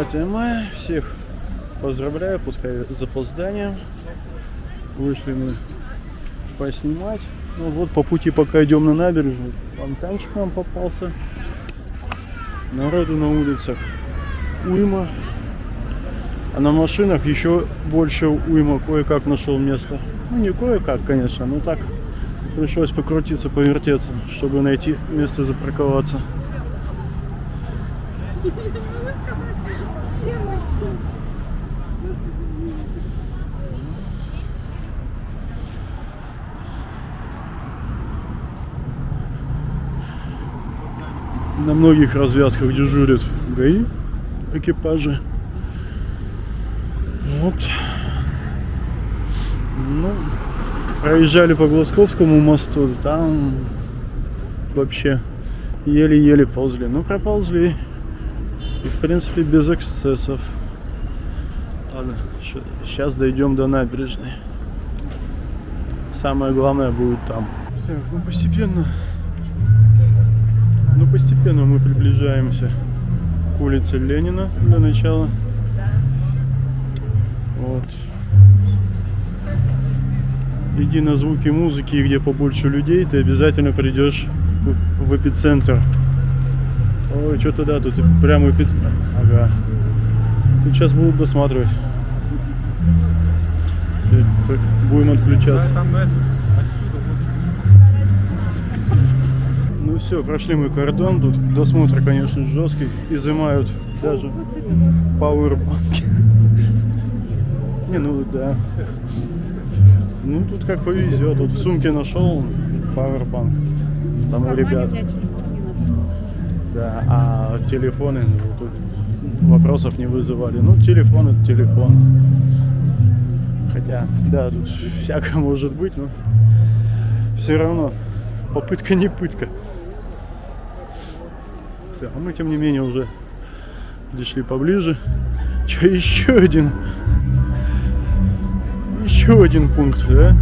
9 мая. Всех поздравляю, пускай с запозданием. Вышли мы поснимать. Ну вот по пути, пока идем на набережную, фонтанчик нам попался. Народу на улицах уйма. А на машинах еще больше уйма. Кое-как нашел место. Ну не кое-как, конечно, но так пришлось покрутиться, повертеться, чтобы найти место запарковаться. На многих развязках дежурят ГАИ, экипажи. Вот. Ну, проезжали по Глазковскому мосту, там вообще еле-еле ползли. Ну, проползли. И, в принципе, без эксцессов. Ладно, сейчас дойдем до набережной. Самое главное будет там. Так, ну постепенно мы приближаемся к улице Ленина для начала. Вот. Иди на звуки музыки, где побольше людей, ты обязательно придешь в эпицентр. Ой, что-то да, тут прямо эпицентр. Ага. Тут сейчас будут досматривать. Будем отключаться. Ну все, прошли мы кордон. Тут досмотр, конечно, жесткий. Изымают даже пауэрбанки. Не, ну да. Ну тут как повезет. Тут в сумке нашел пауэрбанк. Там у ребят. Да, а телефоны, ну, тут вопросов не вызывали. Ну, телефон это телефон. Хотя, да, тут всякое может быть, но все равно попытка не пытка. Все, а мы, тем не менее, уже подошли поближе. Че, еще один пункт, да?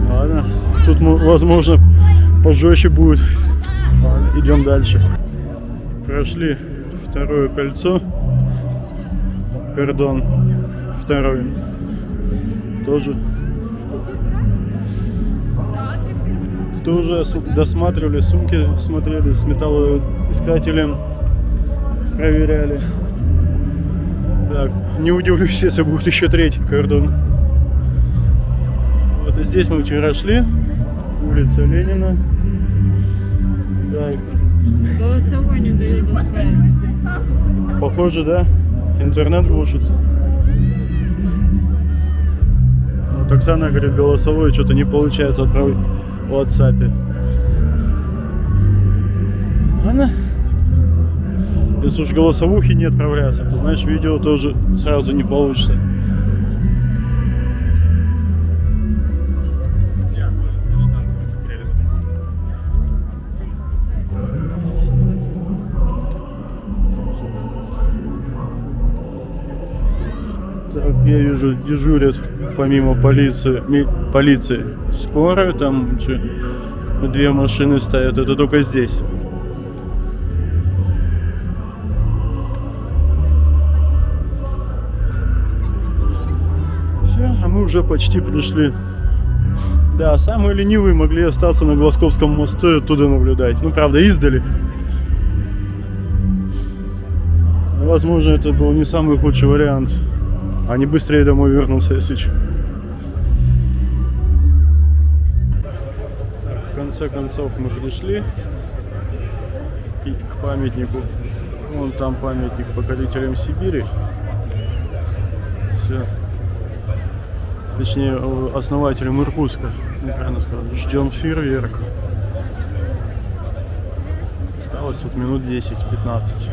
Ладно, тут, возможно, пожестче будет. Ладно, идем дальше. Прошли второе кольцо. Кордон второй. Тоже досматривали сумки, смотрели с металлоискателем, проверяли. Так, не удивлюсь, если будет еще третий кордон. Вот и здесь мы вчера шли. Улица Ленина. Так. Голосовой не дает отправить. Похоже, да? Интернет глушится. Вот Оксана говорит, голосовой что-то не получается отправить в WhatsApp. Ладно. Если уж голосовухи не отправляются, то значит видео тоже сразу не получится. Так, я вижу, дежурят помимо полиции скорая, там что, 2 машины стоят, это только здесь. Все, а мы уже почти пришли. Да, самые ленивые могли остаться на Глазковском мосту и оттуда наблюдать. Ну, правда, издали. Возможно, это был не самый худший вариант. Они быстрее домой вернутся, если что. В конце концов мы пришли к памятнику. Вон там памятник покорителям Сибири. Все. Точнее, основателям Иркутска. Неправильно сказал. Ждем фейерверк. Осталось вот минут 10-15.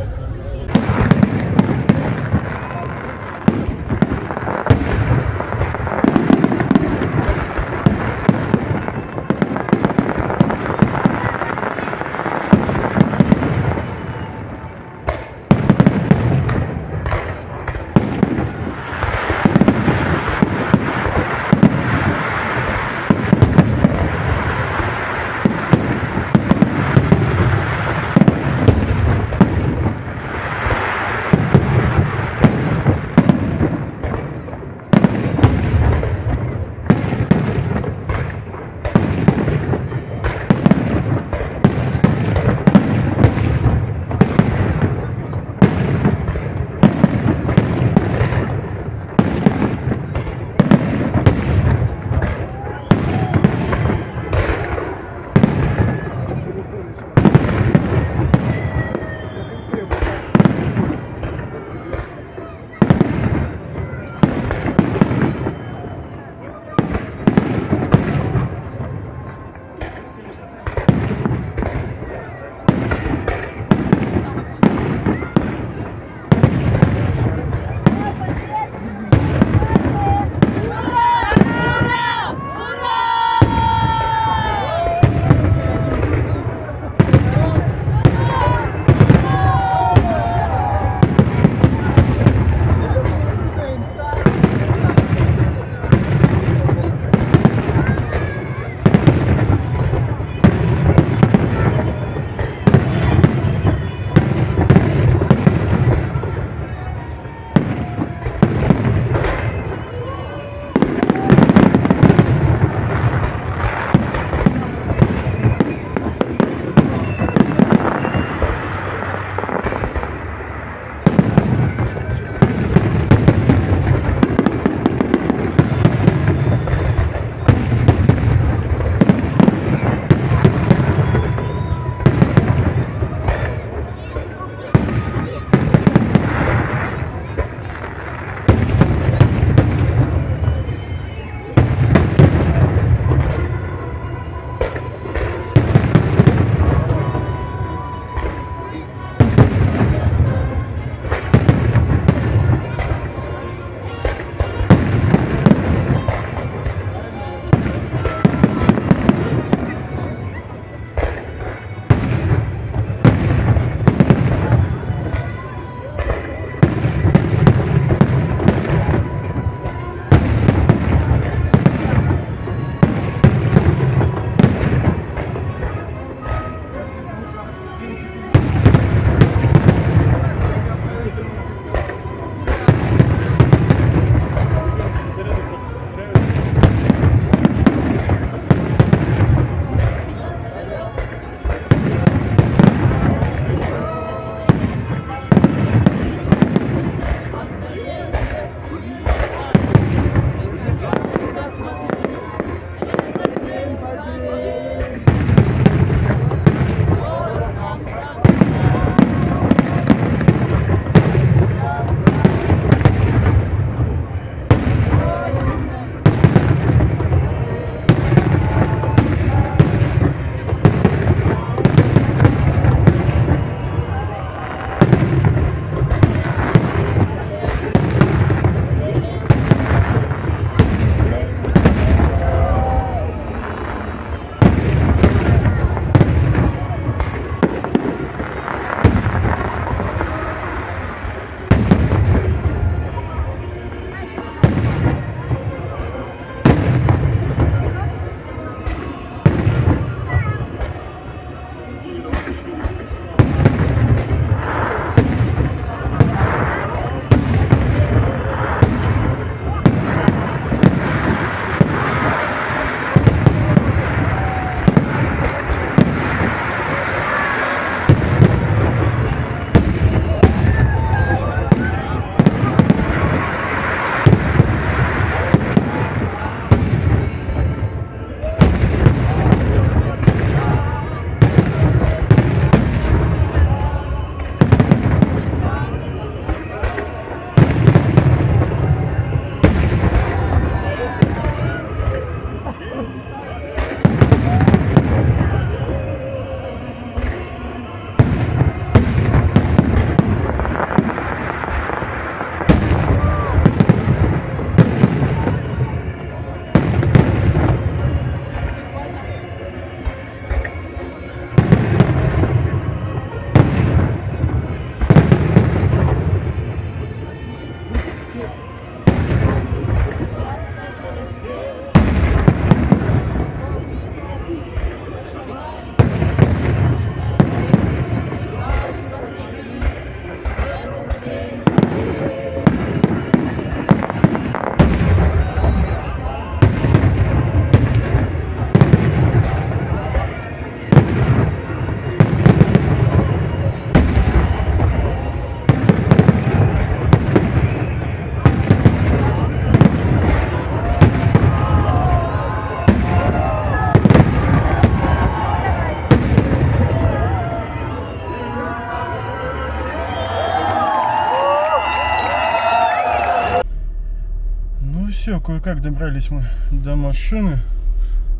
все, кое-как добрались мы до машины.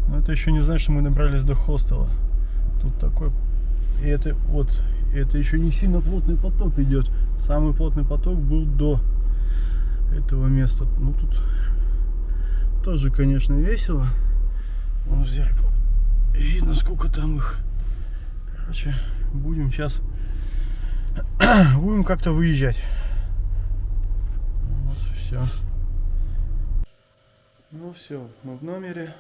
Но это еще не значит, что мы добрались до хостела. Тут такой... И это вот... Это еще не сильно плотный поток идет. Самый плотный поток был до этого места. Ну тут тоже, конечно, весело. Вон в зеркало видно, сколько там их. Короче, будем сейчас... будем как-то выезжать. Вот, все. Ну все, мы в номере.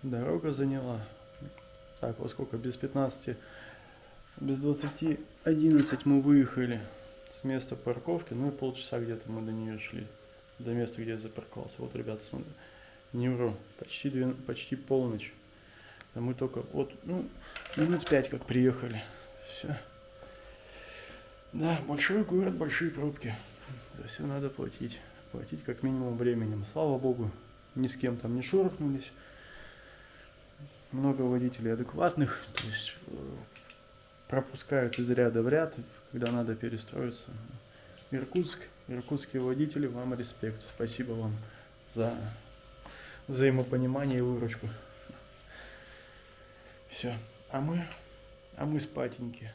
Дорога заняла. Так, во сколько? Без 15, без 20, 11 мы выехали с места парковки. Ну и полчаса где-то мы до нее шли. До места, где я запарковался. Вот, ребята, смотрите. Не вру. Почти полночь. А мы только вот, ну, минут 5 как приехали. Все. Да, большой город, большие пробки. За все надо платить. Платить как минимум временем. Слава богу, ни с кем там не шорохнулись. Много водителей адекватных, то есть пропускают из ряда в ряд, когда надо перестроиться. Иркутск, иркутские водители, вам респект. Спасибо вам за взаимопонимание и выручку. Все. А мы спатеньки.